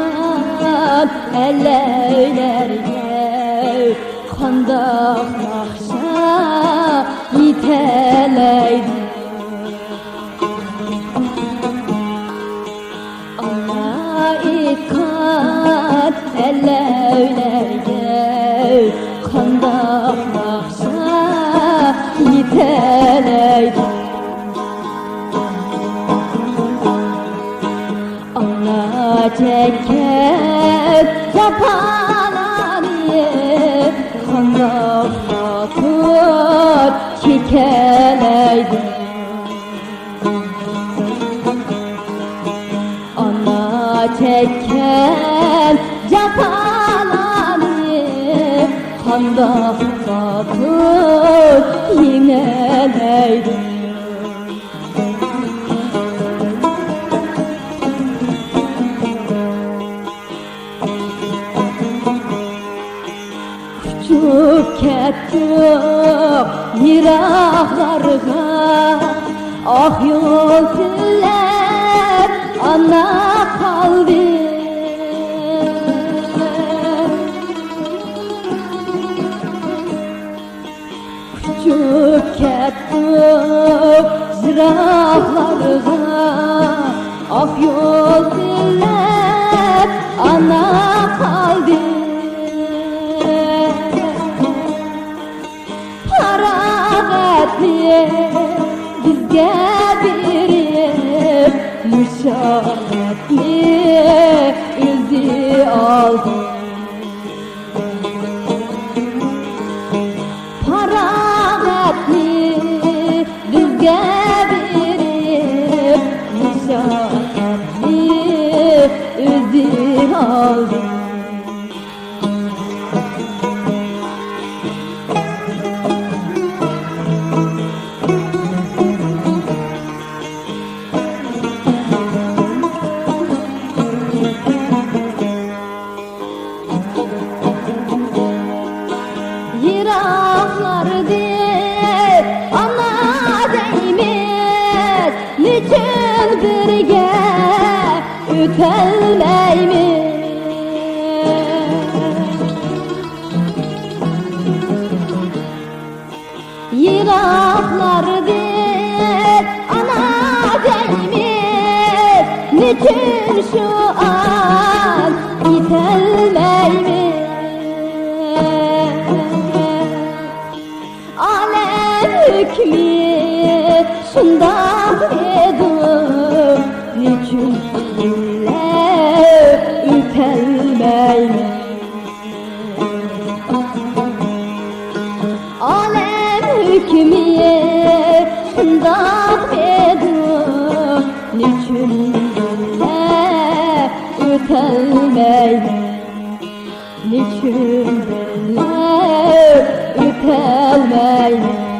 Aytkan ellerge qandaq naqşa yiteleydi. Aytkan ellerge qandaq naqşa yiteleydi. Çeken zapanları qandaq batır çekeleydi. Ana çeken zapanları qandaq batır yeneleydi. Uçup kettim yiraqlarga, ah yol tillep ana qaldı. Uçup kettim yiraqlarga, ah yol tillep ana qaldı. Bizge birip müşahetli izi aldı. Paragatli bizge birip müşahetli izi aldı. Yiraqlardı ana deymiz, niçin birge ötelmeymiz? Yiraqlardı ana deymiz, niçin şu an itelmeymiz? Hükmü şundaq edim, niçin diller ütelmeymiz? Alem hükmü şundaq edim, niçin diller ütelmeymiz? Niçin diller ütelmeymiz?